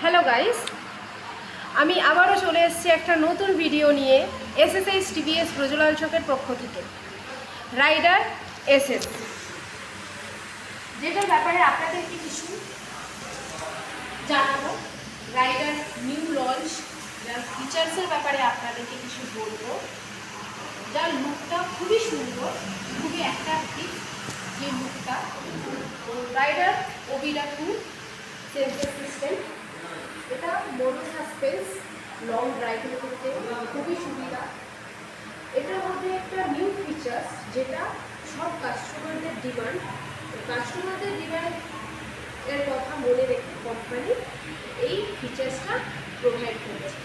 Hello guys, আমি আবারও চলে এসেছি একটা নতুন ভিডিও নিয়ে এসএসএইচ টিভিএস ব্রজলাল চকের পক্ষ থেকে। রাইডার এসএস, যেটার ব্যাপারে আপনাদেরকে কিছু জানাবো। রাইডার নিউ লঞ্চ, যার ফিচার্সের ব্যাপারে আপনাদেরকে কিছু বলবো। যার লুকটা খুবই সুন্দর, খুবই অ্যাট্রাকটিভ যে লুকটা। রাইডার ওবিডা 2 সেন্সর সিস্টেম, এটা মোনো সাসপেন্স, লং ড্রাইভের ক্ষেত্রে খুবই সুবিধা। এটার মধ্যে একটা নিউ ফিচার্স, যেটা সব কাস্টমারদের ডিমান্ড এর কথা মনে রেখে কোম্পানি এই ফিচার্সটা প্রোভাইড করেছে।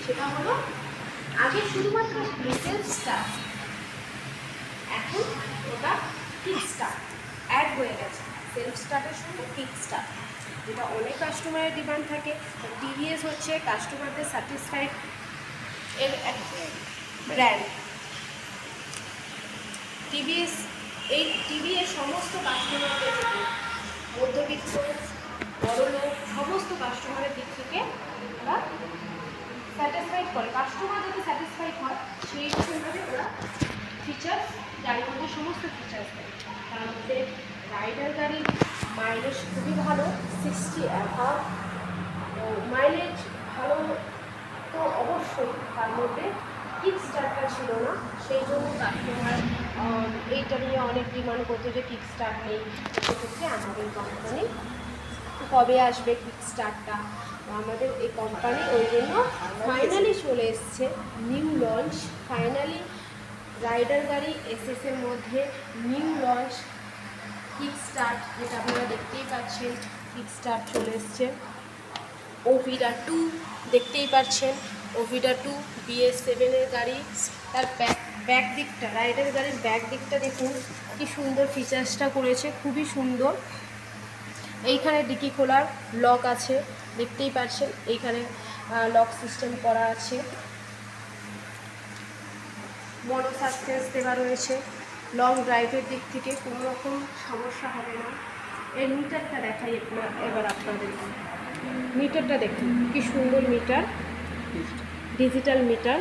সেটা হলো, আগে শুধুমাত্র সেলফ স্টার্ট, এখন ওটা কিক স্টার্ট অ্যাড হয়ে গেছে। সেলফ স্টার্টের সঙ্গে কিক স্টার্ট, যেটা অনেক কাস্টমারের ডিমান্ড থাকে। টিভিএস হচ্ছে কাস্টমারদের স্যাটিসফাইড এর ব্র্যান্ড। টিভিএস সমস্ত কাস্টমারদের থেকে, মধ্যবিত্ত, বড়লোক, সমস্ত কাস্টমারের দিক থেকে ওরা স্যাটিসফাইড করে। কাস্টমার যাতে স্যাটিসফাইড হয় সেই রকমভাবে ওরা ফিচার্স, গাড়ির মধ্যে সমস্ত ফিচার্স দেয়। তার মধ্যে রাইডার গাড়ির মাইলেজ খুবই ভালো, 60 অ্যাভাব। মাইলেজ ভালো তো অবশ্যই, তার মধ্যে কিক স্টার্টটা ছিল না, সেই জন্য কাস্টমার এইটা নিয়ে অনেক ডিমান্ড করতো যে কিক স্টার্ট নেই। সেক্ষেত্রে আমাদের কোম্পানি কবে আসবে কিক স্টার্টটা, আমাদের এই কোম্পানি ওই জন্য ফাইনালি চলে এসছে নিউ লঞ্চ। ফাইনালি রাইডার গাড়ি এসএসের মধ্যে নিউ লঞ্চ কিক স্টার্ট, যেটা আপনারা দেখতেই পাচ্ছেন। কিক স্টার্ট চলে এসছে। ওভিডা 2 দেখতেই পাচ্ছেন, ওভিডা 2 BS7-এর গাড়ি। তার ব্যাক দিকটা, রাইডার গাড়ির ব্যাক দিকটা দেখুন কি সুন্দর ফিচার্সটা করেছে, খুবই সুন্দর। এইখানে ডিকি খোলার লক আছে, দেখতেই পাচ্ছেন। এইখানে লক সিস্টেম করা আছে, মোনো সাসপেন্স দেওয়া রয়েছে। লং ড্রাইভের দিক থেকে কোনো রকম সমস্যা হবে না। এর মিটারটা দেখাই এবার আপনাদেরকে। মিটারটা দেখুন কি সুন্দর মিটার, ডিজিটাল মিটার,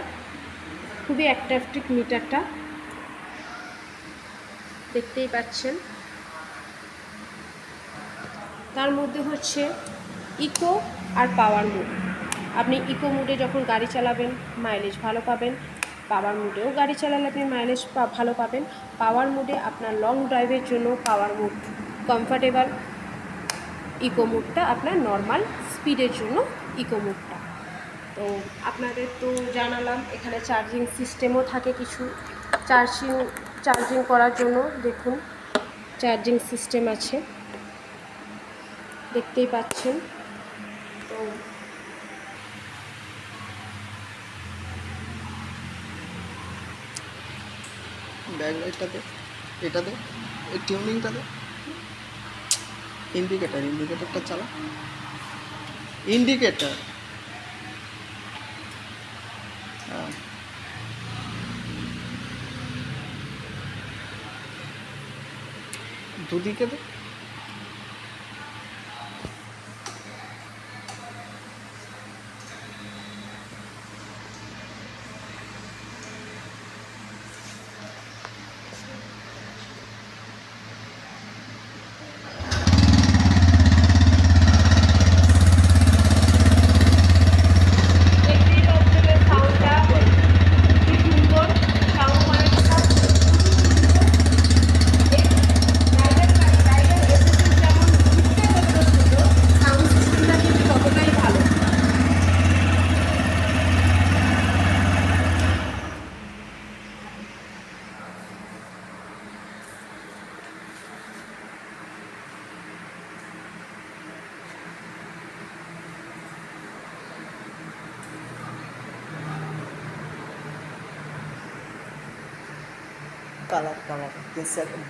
খুবই অ্যাট্রাকটিভ মিটারটা, দেখতেই পাচ্ছেন। তার মধ্যে হচ্ছে ইকো আর পাওয়ার মুড। আপনি ইকো মুডে যখন গাড়ি চালাবেন মাইলেজ ভালো পাবেন, পাওয়ার মুডেও গাড়ি চালালে আপনি মাইলেজ ভালো পাবেন। পাওয়ার মুডে আপনার লং ড্রাইভের জন্য পাওয়ার মুড কমফর্টেবল, ইকো মুডটা আপনার নর্মাল স্পিডের জন্য ইকো মুডটা। তো আপনাদের তো জানালাম, এখানে চার্জিং সিস্টেমও থাকে কিছু। চার্জিং করার জন্য দেখুন চার্জিং সিস্টেম আছে, দেখতেই পাচ্ছেন। তো ব্যাকলাইটটাতে, এটাতে এই টিউনিংটাতে, ইন্ডিকেটারটা চালা, ইন্ডিকেটার। হ্যাঁ, দুদিকে তো কালার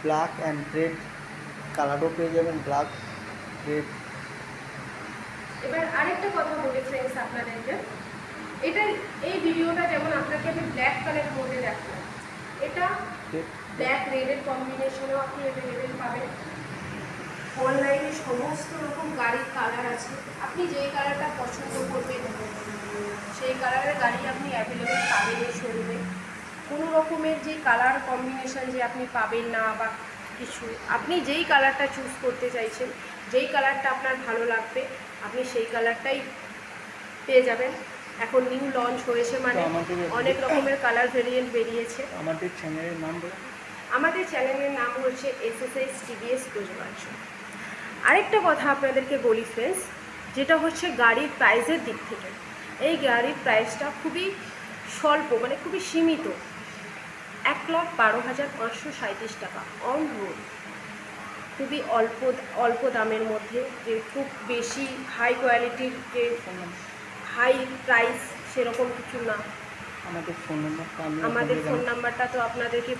ব্ল্যাক অ্যান্ড রেড কালারও পেয়ে যাবেন, ব্ল্যাক রেড। এবার আরেকটা কথা বলি ফ্রেন্ডস আপনাদেরকে, এই ভিডিওটা যেমন আপনাকে আমি ব্ল্যাক কালার মধ্যে দেখালাম, এটা ব্ল্যাক রেডের কম্বিনেশনেও আপনি অ্যাভেলেবেল পাবেন। অনলাইনে সমস্ত রকম গাড়ির কালার আছে, আপনি যেই কালারটা পছন্দ করবেন সেই কালারের গাড়ি আপনি অ্যাভেলেবেল পাবেন এই শোরুমে। কোনো রকমের যে কালার কম্বিনেশন যে আপনি পাবেন না বা কিছু, আপনি যেই কালারটা চুজ করতে চাইছেন, যেই কালারটা আপনার ভালো লাগবে আপনি সেই কালারটাই পেয়ে যাবেন। এখন নিউ লঞ্চ হয়েছে মানে তো আমাদের- অনেক রকমের কালার ভেরিয়েন্ট বেরিয়েছে। আমাদের চ্যানেলের নাম বলুন। আমাদের চ্যানেলের নাম হচ্ছে এসএসএস টিভিএস প্রজবাঞ্চ। আরেকটা কথা আপনাদেরকে বলি ফ্রেন্ডস, যেটা হচ্ছে গাড়ির প্রাইসের দিক থেকে। এই গাড়ির প্রাইসটা খুবই স্বল্প, মানে খুবই সীমিত, 1,12,537 টাকা অন রোড। খুবই অল্প দামের মধ্যে, যে খুব বেশি হাই কোয়ালিটির যে হাই প্রাইস সেরকম কিছু না। আমাদের ফোন নাম্বারটা আমি আমাদের ফোন নাম্বারটা তো আপনাদেরকে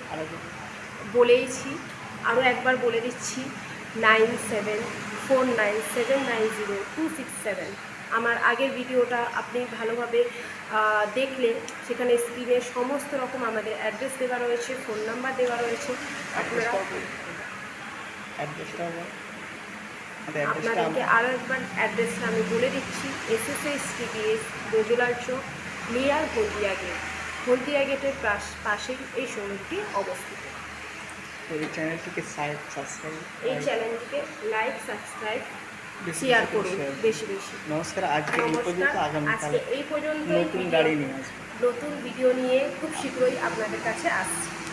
বলেইছি, আরও একবার বলে দিচ্ছি, 9749790267। আমার আগের ভিডিওটা আপনি ভালোভাবে দেখলে সেখানে স্ক্রিনে সমস্ত রকম আমাদের অ্যাড্রেস দেওয়া রয়েছে, ফোন নাম্বার দেওয়া রয়েছে। আপনারা আপনাদেরকে আরও একবার অ্যাড্রেসটা আমি বলে দিচ্ছি, এসএসএস টিভিএস বজলার চোক, নিয়ার হলদিয়া গেটের পাশেই এই শোরুমটি অবস্থিত। এই চ্যানেলটিকে সাবস্ক্রাইব, এই চ্যানেলটিকে লাইক, সাবস্ক্রাইব, শেয়ার করুন বেশি বেশি। নমস্কার, আজকে এই পর্যন্ত। নমস্কার, আগামীকাল আজকে এই পর্যন্ত। নতুন গাড়ি নিয়ে আসবো। নতুন ভিডিও নিয়ে খুব শীঘ্রই আপনাদের কাছে আসছি।